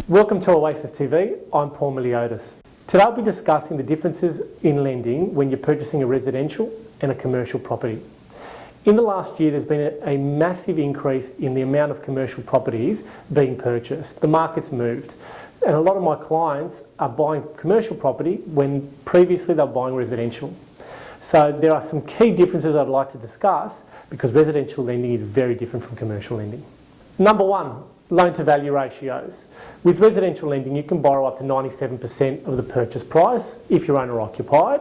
Welcome to Oasis TV, I'm Paul Myliotis. Today I'll be discussing the differences in lending when you're purchasing a residential and a commercial property. In the last year there's been a massive increase in the amount of commercial properties being purchased. The market's moved and a lot of my clients are buying commercial property when previously they were buying residential. So there are some key differences I'd like to discuss because residential lending is very different from commercial lending. Number one, loan-to-value ratios. With residential lending, you can borrow up to 97% of the purchase price if you're owner-occupied,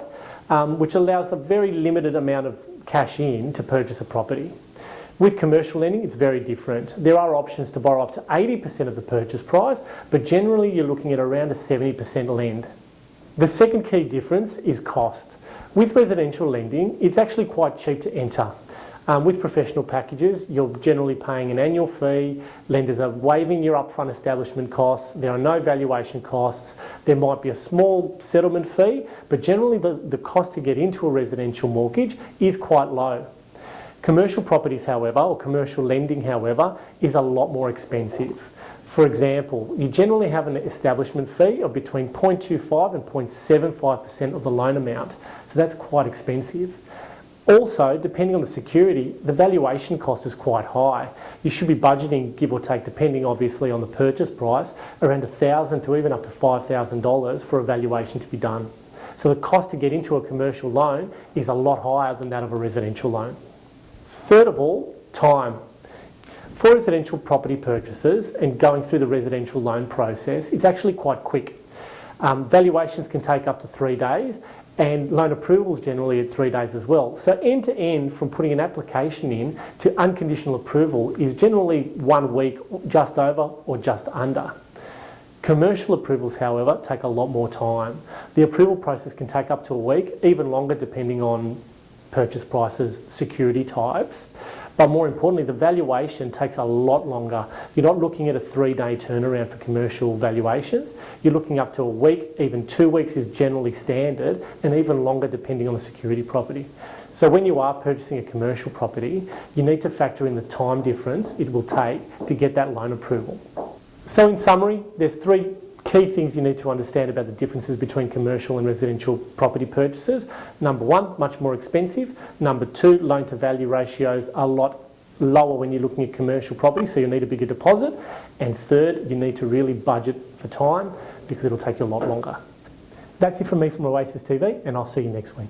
which allows a very limited amount of cash in to purchase a property. With commercial lending, it's very different. There are options to borrow up to 80% of the purchase price, but generally you're looking at around a 70% lend. The second key difference is cost. With residential lending, it's actually quite cheap to enter. With professional packages, you're generally paying an annual fee, lenders are waiving your upfront establishment costs, there are no valuation costs, there might be a small settlement fee, but generally the cost to get into a residential mortgage is quite low. Commercial properties, however, or commercial lending, however, is a lot more expensive. For example, you generally have an establishment fee of between 0.25 and 0.75% of the loan amount, so that's quite expensive. Also, depending on the security, the valuation cost is quite high. You should be budgeting, give or take, depending obviously on the purchase price, around $1,000 to even up to $5,000 for a valuation to be done. So the cost to get into a commercial loan is a lot higher than that of a residential loan. Third of all, time. For residential property purchases and going through the residential loan process, it's actually quite quick. Valuations can take up to 3 days, and loan approvals generally at 3 days as well. So end to end, from putting an application in to unconditional approval is generally 1 week, just over or just under. Commercial approvals, however, take a lot more time. The approval process can take up to a week, even longer depending on purchase prices, security types. But more importantly, the valuation takes a lot longer. You're not looking at a 3-day turnaround for commercial valuations. You're looking up to a week, even 2 weeks is generally standard, and even longer depending on the security property. So when you are purchasing a commercial property, you need to factor in the time difference it will take to get that loan approval. So in summary, there's 3 key things you need to understand about the differences between commercial and residential property purchases. Number 1, much more expensive. Number 2, loan to value ratios are a lot lower when you're looking at commercial property, so you need a bigger deposit. And third, you need to really budget for time because it'll take you a lot longer. That's it from me from Oasis TV, and I'll see you next week.